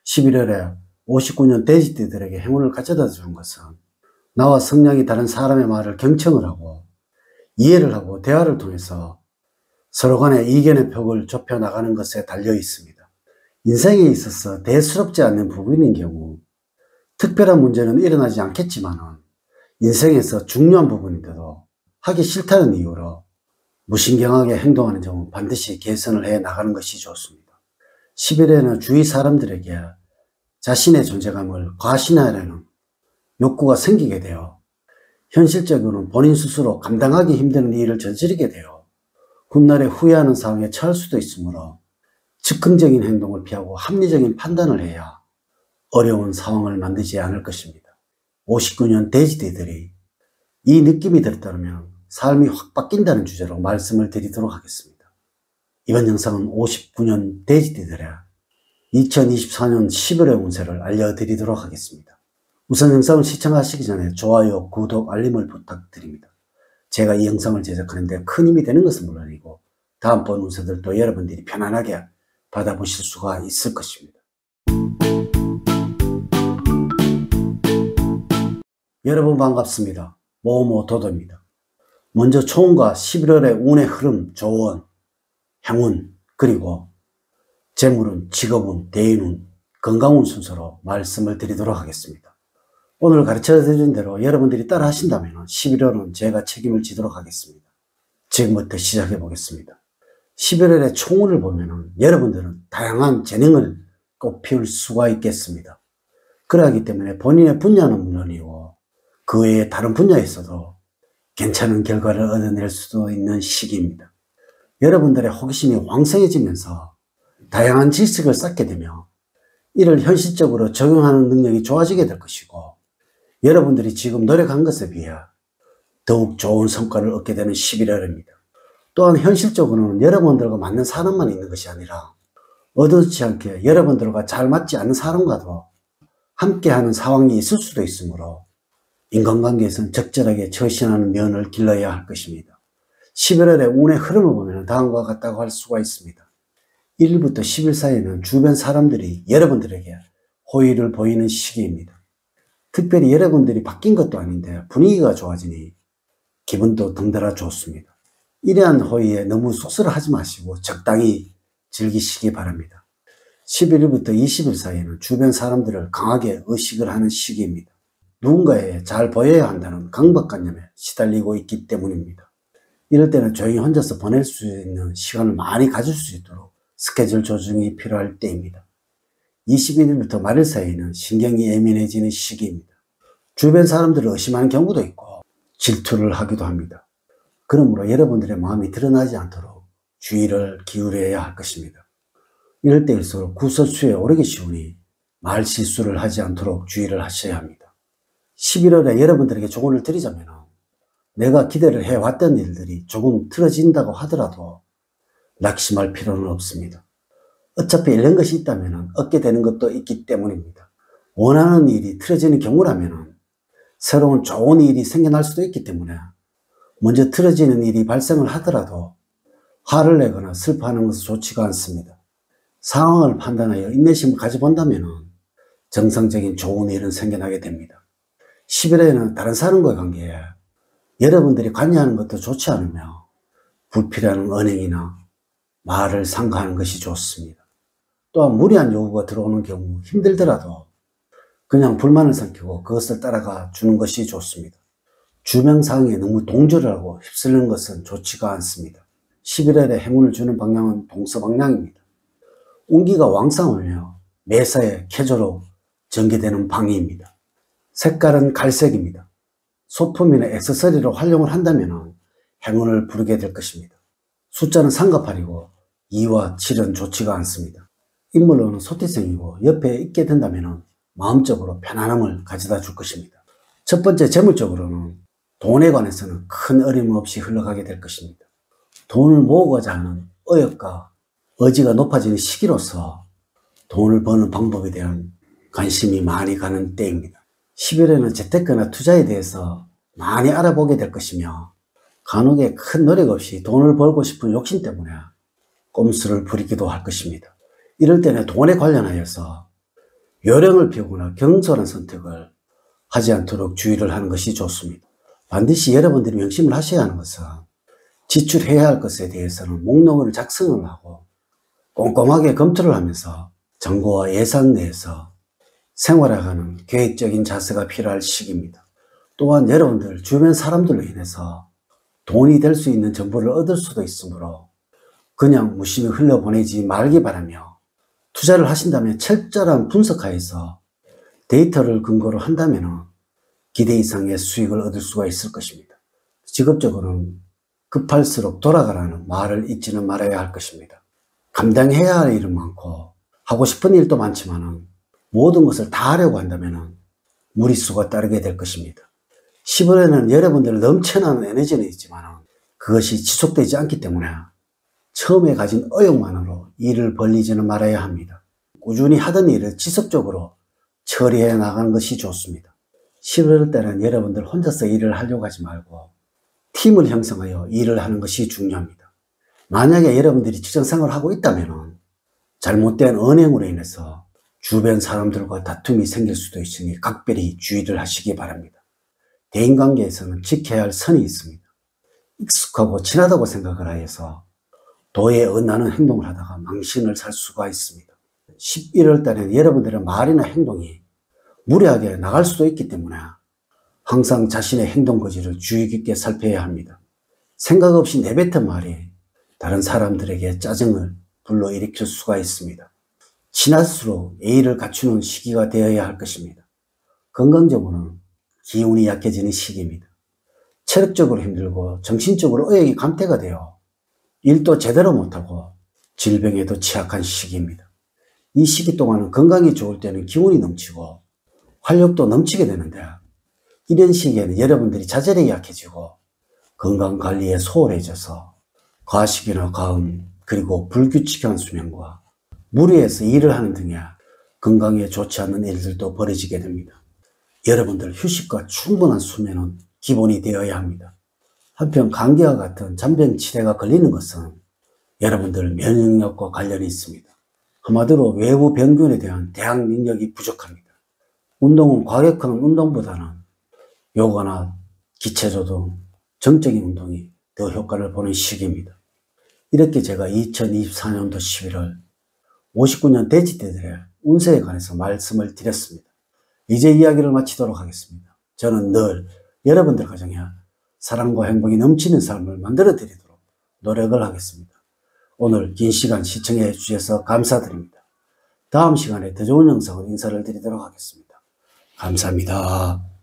11월에 59년 돼지띠들에게 행운을 가져다 주는 것은 나와 성향이 다른 사람의 말을 경청을 하고 이해를 하고 대화를 통해서 서로 간의 이견의 벽을 좁혀 나가는 것에 달려 있습니다. 인생에 있어서 대수롭지 않는 부분인 경우 특별한 문제는 일어나지 않겠지만 인생에서 중요한 부분인데도 하기 싫다는 이유로 무신경하게 행동하는 경우 반드시 개선을 해 나가는 것이 좋습니다. 11월에는 주위 사람들에게 자신의 존재감을 과신하려는 욕구가 생기게 되어 현실적으로는 본인 스스로 감당하기 힘든 일을 저지르게 되어 훗날에 후회하는 상황에 처할 수도 있으므로 즉흥적인 행동을 피하고 합리적인 판단을 해야 어려운 상황을 만들지 않을 것입니다. 59년 돼지띠들이 이 느낌이 들었다면 삶이 확 바뀐다는 주제로 말씀을 드리도록 하겠습니다. 이번 영상은 59년 돼지띠들의 2024년 11월 운세를 알려드리도록 하겠습니다. 우선 영상을 시청하시기 전에 좋아요, 구독, 알림을 부탁드립니다. 제가 이 영상을 제작하는데 큰 힘이 되는 것은 물론이고 다음번 운세들도 여러분들이 편안하게 받아보실 수가 있을 것입니다. 여러분 반갑습니다. 모모도도입니다. 먼저 초운과 11월의 운의 흐름, 조언, 행운, 그리고 재물운, 직업운, 대인운, 건강운 순서로 말씀을 드리도록 하겠습니다. 오늘 가르쳐 드린 대로 여러분들이 따라 하신다면 11월은 제가 책임을 지도록 하겠습니다. 지금부터 시작해 보겠습니다. 11월의 총운을 보면 여러분들은 다양한 재능을 꽃피울 수가 있겠습니다. 그러기 때문에 본인의 분야는 물론이고 그 외에 다른 분야에서도 괜찮은 결과를 얻어낼 수도 있는 시기입니다. 여러분들의 호기심이 왕성해지면서 다양한 지식을 쌓게 되며 이를 현실적으로 적용하는 능력이 좋아지게 될 것이고 여러분들이 지금 노력한 것에 비해 더욱 좋은 성과를 얻게 되는 11월입니다. 또한 현실적으로는 여러분들과 맞는 사람만 있는 것이 아니라 의도치 않게 여러분들과 잘 맞지 않는 사람과도 함께하는 상황이 있을 수도 있으므로 인간관계에서는 적절하게 처신하는 면을 길러야 할 것입니다. 11월의 운의 흐름을 보면 다음과 같다고 할 수가 있습니다. 1일부터 10일 사이에는 주변 사람들이 여러분들에게 호의를 보이는 시기입니다. 특별히 여러분들이 바뀐 것도 아닌데 분위기가 좋아지니 기분도 덩달아 좋습니다. 이러한 호의에 너무 쏘스러하지 마시고 적당히 즐기시기 바랍니다. 11일부터 20일 사이에는 주변 사람들을 강하게 의식을 하는 시기입니다. 누군가에 잘 보여야 한다는 강박관념에 시달리고 있기 때문입니다. 이럴 때는 조용히 혼자서 보낼 수 있는 시간을 많이 가질 수 있도록 스케줄 조정이 필요할 때입니다. 21일부터 말일 사이에는 신경이 예민해지는 시기입니다. 주변 사람들을 의심하는 경우도 있고 질투를 하기도 합니다. 그러므로 여러분들의 마음이 드러나지 않도록 주의를 기울여야 할 것입니다. 이럴 때일수록 구설수에 오르기 쉬우니 말 실수를 하지 않도록 주의를 하셔야 합니다. 11월에 여러분들에게 조언을 드리자면 내가 기대를 해왔던 일들이 조금 틀어진다고 하더라도 낙심할 필요는 없습니다. 어차피 잃는 것이 있다면 얻게 되는 것도 있기 때문입니다. 원하는 일이 틀어지는 경우라면 새로운 좋은 일이 생겨날 수도 있기 때문에 먼저 틀어지는 일이 발생을 하더라도 화를 내거나 슬퍼하는 것은 좋지가 않습니다. 상황을 판단하여 인내심을 가져본다면 정상적인 좋은 일은 생겨나게 됩니다. 11월에는 다른 사람과의 관계에 여러분들이 관여하는 것도 좋지 않으며 불필요한 언행이나 말을 삼가하는 것이 좋습니다. 또한 무리한 요구가 들어오는 경우 힘들더라도 그냥 불만을 삼키고 그것을 따라가 주는 것이 좋습니다. 주변 상황에 너무 동조를 하고 휩쓸리는 것은 좋지가 않습니다. 11월에 행운을 주는 방향은 동서방향입니다. 운기가 왕성하며 매사에 쾌조로 전개되는 방위입니다. 색깔은 갈색입니다. 소품이나 액세서리로 활용을 한다면 행운을 부르게 될 것입니다. 숫자는 삼가팔이고 2와 7은 좋지가 않습니다. 인물로는 소띠생이고 옆에 있게 된다면 마음적으로 편안함을 가져다 줄 것입니다. 첫 번째 재물적으로는 돈에 관해서는 큰 어려움 없이 흘러가게 될 것입니다. 돈을 모으고자 하는 의욕과 의지가 높아지는 시기로서 돈을 버는 방법에 대한 관심이 많이 가는 때입니다. 11월에는 재테크나 투자에 대해서 많이 알아보게 될 것이며 간혹에 큰 노력 없이 돈을 벌고 싶은 욕심 때문에 꼼수를 부리기도 할 것입니다. 이럴 때는 돈에 관련하여서 요령을 피우거나 경솔한 선택을 하지 않도록 주의를 하는 것이 좋습니다. 반드시 여러분들이 명심을 하셔야 하는 것은 지출해야 할 것에 대해서는 목록을 작성을 하고 꼼꼼하게 검토를 하면서 정보와 예산 내에서 생활하는 계획적인 자세가 필요할 시기입니다. 또한 여러분들 주변 사람들로 인해서 돈이 될 수 있는 정보를 얻을 수도 있으므로 그냥 무심히 흘려보내지 말기 바라며, 투자를 하신다면 철저한 분석하여서 데이터를 근거로 한다면 기대 이상의 수익을 얻을 수가 있을 것입니다. 직업적으로는 급할수록 돌아가라는 말을 잊지는 말아야 할 것입니다. 감당해야 할 일은 많고 하고 싶은 일도 많지만 모든 것을 다 하려고 한다면 무리수가 따르게 될 것입니다. 10월에는 여러분들 넘쳐나는 에너지는 있지만 그것이 지속되지 않기 때문에 처음에 가진 의욕만으로 일을 벌리지는 말아야 합니다. 꾸준히 하던 일을 지속적으로 처리해 나가는 것이 좋습니다. 11월 때는 여러분들 혼자서 일을 하려고 하지 말고 팀을 형성하여 일을 하는 것이 중요합니다. 만약에 여러분들이 직장생활을 하고 있다면 잘못된 언행으로 인해서 주변 사람들과 다툼이 생길 수도 있으니 각별히 주의를 하시기 바랍니다. 대인관계에서는 지켜야 할 선이 있습니다. 익숙하고 친하다고 생각을 하여서 도에 어긋나는 행동을 하다가 망신을 살 수가 있습니다. 11월 달에는 여러분들의 말이나 행동이 무례하게 나갈 수도 있기 때문에 항상 자신의 행동 거지를 주의 깊게 살펴야 합니다. 생각 없이 내뱉은 말이 다른 사람들에게 짜증을 불러일으킬 수가 있습니다. 지날수록 예의를 갖추는 시기가 되어야 할 것입니다. 건강적으로는 기운이 약해지는 시기입니다. 체력적으로 힘들고 정신적으로 의욕이 감퇴가 되어 일도 제대로 못하고 질병에도 취약한 시기입니다. 이 시기 동안은 건강이 좋을 때는 기운이 넘치고 활력도 넘치게 되는데, 이런 시기에는 여러분들이 자제력이 약해지고 건강관리에 소홀해져서 과식이나 과음, 그리고 불규칙한 수면과 무리해서 일을 하는 등의 건강에 좋지 않는 일들도 벌어지게 됩니다. 여러분들 휴식과 충분한 수면은 기본이 되어야 합니다. 한편 감기와 같은 잔병치레가 걸리는 것은 여러분들 면역력과 관련이 있습니다. 한마디로 외부 병균에 대한 대항 능력이 부족합니다. 운동은 과격한 운동보다는 요가나 기체조동, 정적인 운동이 더 효과를 보는 시기입니다. 이렇게 제가 2024년도 11월 59년 돼지띠들의 운세에 관해서 말씀을 드렸습니다. 이제 이야기를 마치도록 하겠습니다. 저는 늘 여러분들 가정에 사랑과 행복이 넘치는 삶을 만들어 드리도록 노력을 하겠습니다. 오늘 긴 시간 시청해 주셔서 감사드립니다. 다음 시간에 더 좋은 영상으로 인사를 드리도록 하겠습니다. 감사합니다.